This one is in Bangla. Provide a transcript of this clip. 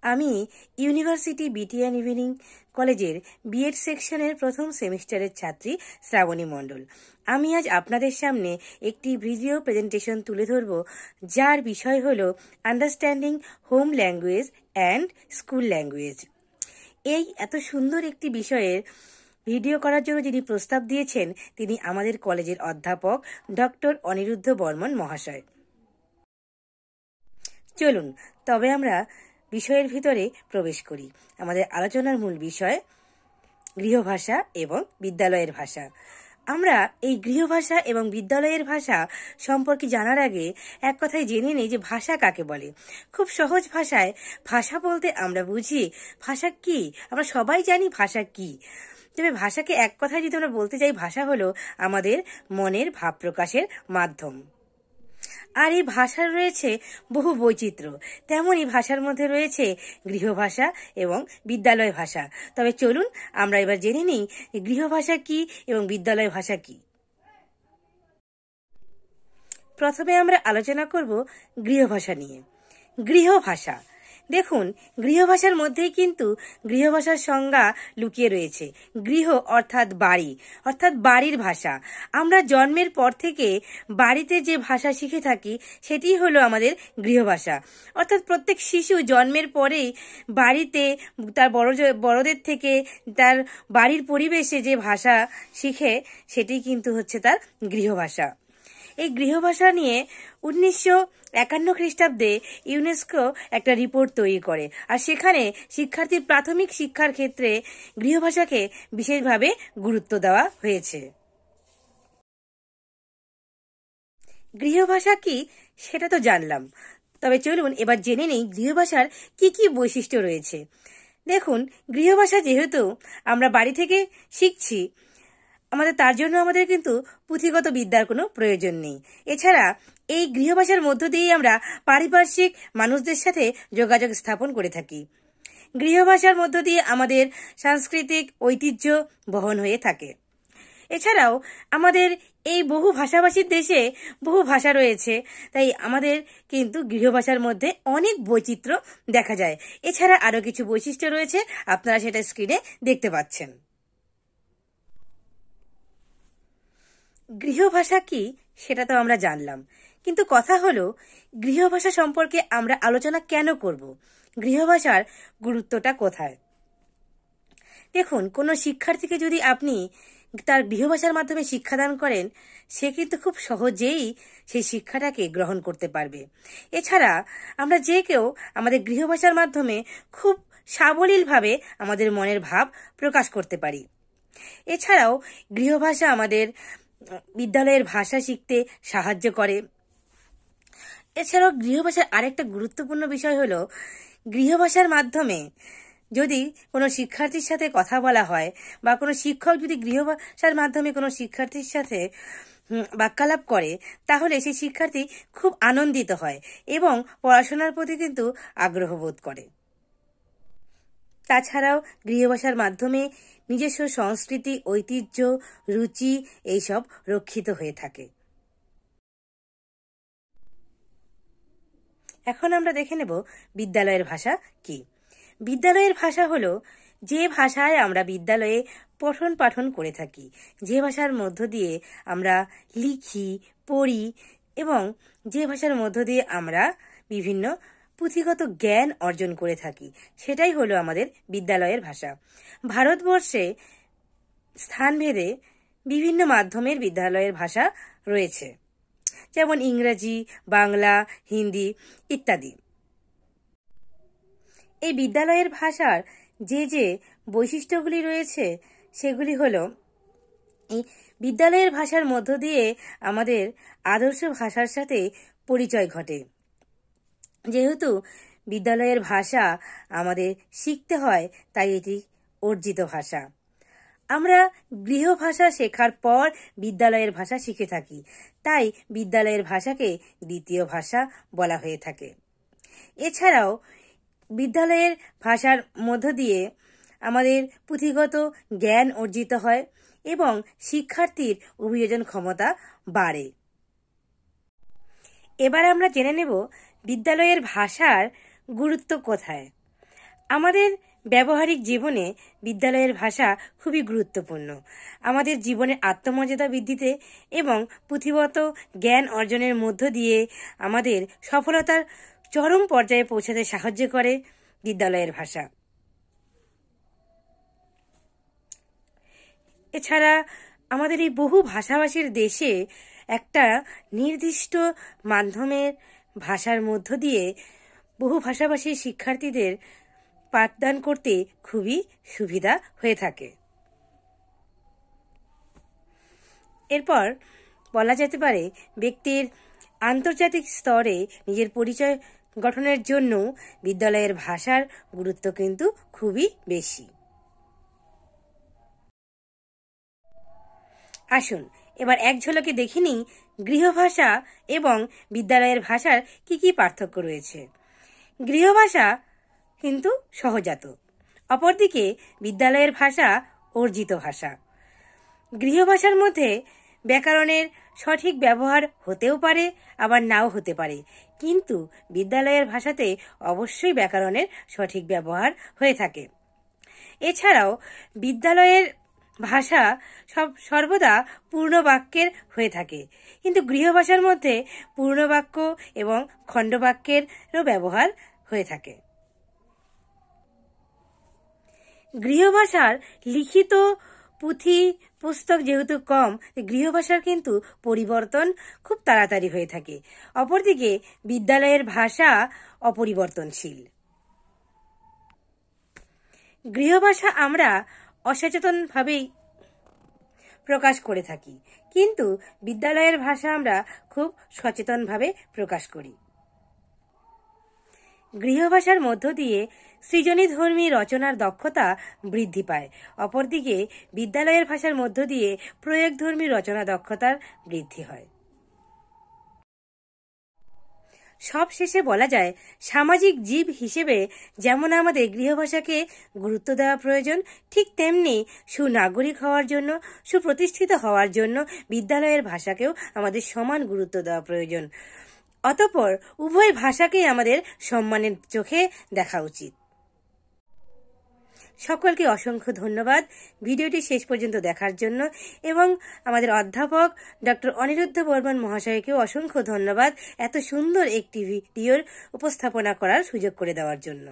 আমি ইউনিভার্সিটি বিটিএন ইভিনিং কলেজের বিএড সেকশনের প্রথম সেমিস্টারের ছাত্রী শ্রাবণী মণ্ডল। আমি আজ আপনাদের সামনে একটি ভিডিও প্রেজেন্টেশন তুলে ধরব, যার বিষয় হল understanding home language and school language. এই এত সুন্দর একটি বিষয়ের ভিডিও করার জন্য যিনি প্রস্তাব দিয়েছেন, তিনি আমাদের কলেজের অধ্যাপক ডক্টর অনিরুদ্ধ বর্মন মহাশয়। চলুন তবে আমরা বিষয়ের ভিতরে প্রবেশ করি। আমাদের আলোচনার মূল বিষয় গৃহভাষা এবং বিদ্যালয়ের ভাষা। আমরা এই গৃহভাষা এবং বিদ্যালয়ের ভাষা সম্পর্কে জানার আগে এক কথায় জেনে নেই যে ভাষা কাকে বলে। খুব সহজ ভাষায় ভাষা বলতে আমরা বুঝি ভাষা কি। আমরা সবাই জানি ভাষা কি, তবে ভাষাকে এক কথায় যদি আমরা বলতে চাই, ভাষা হলো আমাদের মনের ভাব প্রকাশের মাধ্যম। আর এই ভাষার রয়েছে বহু বৈচিত্র্য, তেমনই ভাষার মধ্যে রয়েছে গৃহভাষা এবং বিদ্যালয় ভাষা। তবে চলুন আমরা এবার জেনে নিই গৃহভাষা কি এবং বিদ্যালয় ভাষা কি। প্রথমে আমরা আলোচনা করব গৃহভাষা নিয়ে। গৃহভাষা, দেখুন গৃহভাষার মধ্যেই কিন্তু গৃহভাষার সংজ্ঞা লুকিয়ে রয়েছে। গৃহ অর্থাৎ বাড়ি, অর্থাৎ বাড়ির ভাষা। আমরা জন্মের পর থেকে বাড়িতে যে ভাষা শিখে থাকি সেটি হলো আমাদের গৃহভাষা। অর্থাৎ প্রত্যেক শিশু জন্মের পরেই বাড়িতে তার বড়দের থেকে তার বাড়ির পরিবেশে যে ভাষা শিখে সেটি কিন্তু হচ্ছে তার গৃহভাষা। এই গৃহভাষা নিয়ে 1951 খ্রিস্টাব্দে ইউনেস্কো একটা রিপোর্ট তৈরি করে, আর সেখানে শিক্ষার্থীর প্রাথমিক শিক্ষার ক্ষেত্রে গৃহভাষাকে বিশেষভাবে গুরুত্ব দেওয়া হয়েছে। গৃহভাষা কি সেটা তো জানলাম, তবে চলুন এবার জেনে নেই গৃহভাষার কি কি বৈশিষ্ট্য রয়েছে। দেখুন, গৃহভাষা যেহেতু আমরা বাড়ি থেকে শিখছি, তার জন্য আমাদের কিন্তু পুঁথিগত বিদ্যার কোনো প্রয়োজন নেই। এছাড়া এই গৃহভাষার মধ্য দিয়েই আমরা পারিপার্শ্বিক মানুষদের সাথে যোগাযোগ স্থাপন করে থাকি। গৃহভাষার মধ্য দিয়ে আমাদের সাংস্কৃতিক ঐতিহ্য বহন হয়ে থাকে। এছাড়াও আমাদের এই বহু ভাষাভাষীর দেশে বহু ভাষা রয়েছে, তাই আমাদের কিন্তু গৃহভাষার মধ্যে অনেক বৈচিত্র্য দেখা যায়। এছাড়া আরো কিছু বৈশিষ্ট্য রয়েছে, আপনারা সেটা স্ক্রিনে দেখতে পাচ্ছেন। গৃহভাষা কি সেটা তো আমরা জানলাম, কিন্তু কথা হলো গৃহভাষা সম্পর্কে আমরা আলোচনা কেন করব? গৃহভাষার গুরুত্বটা কোথায়? দেখুন, কোনো শিক্ষার্থীকে যদি আপনি তার গৃহভাষার মাধ্যমে শিক্ষাদান করেন, সে কিন্তু খুব সহজেই সেই শিক্ষাটাকে গ্রহণ করতে পারবে। এছাড়া আমরা যে কেউ আমাদের গৃহভাষার মাধ্যমে খুব সাবলীলভাবে আমাদের মনের ভাব প্রকাশ করতে পারি। এছাড়াও গৃহভাষা আমাদের বিদ্যালয়ের ভাষা শিখতে সাহায্য করে। এছাড়াও গৃহভাষার আরেকটা গুরুত্বপূর্ণ বিষয় হলো, গৃহভাষার মাধ্যমে যদি কোনো শিক্ষার্থীর সাথে কথা বলা হয় বা কোনো শিক্ষক যদি গৃহভাষার মাধ্যমে কোনো শিক্ষার্থীর সাথে বাক্যালাপ করে, তাহলে সেই শিক্ষার্থী খুব আনন্দিত হয় এবং পড়াশোনার প্রতি কিন্তু আগ্রহ বোধ করে। তাছাড়াও গৃহভাষার মাধ্যমে নিজস্ব সংস্কৃতি, ঐতিহ্য, রুচি এইসব রক্ষিত হয়ে থাকে। এখন আমরা দেখে নেব বিদ্যালয়ের ভাষা কি। বিদ্যালয়ের ভাষা হলো যে ভাষায় আমরা বিদ্যালয়ে পঠন পাঠন করে থাকি, যে ভাষার মধ্য দিয়ে আমরা লিখি, পড়ি এবং যে ভাষার মধ্য দিয়ে আমরা বিভিন্ন পুঁথিগত জ্ঞান অর্জন করে থাকি, সেটাই হলো আমাদের বিদ্যালয়ের ভাষা। ভারতবর্ষে স্থানভেদে বিভিন্ন মাধ্যমের বিদ্যালয়ের ভাষা রয়েছে, যেমন ইংরাজি, বাংলা, হিন্দি ইত্যাদি। এই বিদ্যালয়ের ভাষার যে যে বৈশিষ্ট্যগুলি রয়েছে সেগুলি হলো, এই বিদ্যালয়ের ভাষার মধ্য দিয়ে আমাদের আদর্শ ভাষার সাথে পরিচয় ঘটে। যেহেতু বিদ্যালয়ের ভাষা আমাদের শিখতে হয়, তাই এটি অর্জিত ভাষা। আমরা গৃহভাষা শেখার পর বিদ্যালয়ের ভাষা শিখে থাকি, তাই বিদ্যালয়ের ভাষাকে দ্বিতীয় ভাষা বলা হয়ে থাকে। এছাড়াও বিদ্যালয়ের ভাষার মধ্য দিয়ে আমাদের পুঁথিগত জ্ঞান অর্জিত হয় এবং শিক্ষার্থীর অভিযোজন ক্ষমতা বাড়ে। এবার আমরা জেনে নেব বিদ্যালয়ের ভাষার গুরুত্ব কোথায়। আমাদের ব্যবহারিক জীবনে বিদ্যালয়ের ভাষা খুবই গুরুত্বপূর্ণ। আমাদের জীবনের আত্মমর্যাদা বৃদ্ধিতে এবং পুঁথিগত জ্ঞান অর্জনের মধ্য দিয়ে আমাদের সফলতার চরম পর্যায়ে পৌঁছাতে সাহায্য করে বিদ্যালয়ের ভাষা। এছাড়া আমাদের এই বহু ভাষাভাষীর দেশে একটা নির্দিষ্ট মাধ্যমের ভাষার মধ্য দিয়ে বহু ভাষাভাষী শিক্ষার্থীদের পাঠদান করতে খুবই সুবিধা হয়ে থাকে। এরপর বলা যেতে পারে ব্যক্তির আন্তর্জাতিক স্তরে নিজের পরিচয় গঠনের জন্য বিদ্যালয়ের ভাষার গুরুত্ব কিন্তু খুবই বেশি। আসুন এবার এক ঝলকে দেখে নিই গৃহভাষা এবং বিদ্যালয়ের ভাষার কি কি পার্থক্য রয়েছে। গৃহভাষা কিন্তু সহজাত, অপরদিকে বিদ্যালয়ের ভাষা অর্জিত ভাষা। গৃহভাষার মধ্যে ব্যাকরণের সঠিক ব্যবহার হতেও পারে আবার নাও হতে পারে, কিন্তু বিদ্যালয়ের ভাষাতে অবশ্যই ব্যাকরণের সঠিক ব্যবহার হয়ে থাকে। এছাড়াও বিদ্যালয়ের ভাষা সর্বদা পূর্ণ বাক্যের হয়ে থাকে, কিন্তু গৃহভাষার মধ্যে পূর্ণ বাক্য এবং খণ্ডবাক্যেরও ব্যবহার হয়ে থাকে। গৃহভাষার লিখিত পুঁথি পুস্তক যেহেতু কম, গৃহভাষার কিন্তু পরিবর্তন খুব তাড়াতাড়ি হয়ে থাকে। অপরদিকে বিদ্যালয়ের ভাষা অপরিবর্তনশীল। গৃহভাষা আমরা অসচেতনভাবেই প্রকাশ করে থাকি, কিন্তু বিদ্যালয়ের ভাষা আমরা খুব সচেতনভাবে প্রকাশ করি। গৃহভাষার মধ্য দিয়ে সৃজনীধর্মী রচনার দক্ষতা বৃদ্ধি পায়, অপরদিকে বিদ্যালয়ের ভাষার মধ্য দিয়ে প্রয়োগধর্মী রচনা দক্ষতার বৃদ্ধি হয়। সব শেষে বলা যায়, সামাজিক জীব হিসেবে যেমন আমাদের গৃহভাষাকে গুরুত্ব দেওয়া প্রয়োজন, ঠিক তেমনি সুনাগরিক হওয়ার জন্য, সুপ্রতিষ্ঠিত হওয়ার জন্য বিদ্যালয়ের ভাষাকেও আমাদের সমান গুরুত্ব দেওয়া প্রয়োজন। অতঃপর উভয় ভাষাকেই আমাদের সম্মানের চোখে দেখা উচিত। সকলকে অসংখ্য ধন্যবাদ ভিডিওটি শেষ পর্যন্ত দেখার জন্য, এবং আমাদের অধ্যাপক ডক্টর অনিরুদ্ধ বর্মন মহাশয়কেও অসংখ্য ধন্যবাদ এত সুন্দর একটি ভিডিওর উপস্থাপনা করার সুযোগ করে দেওয়ার জন্য।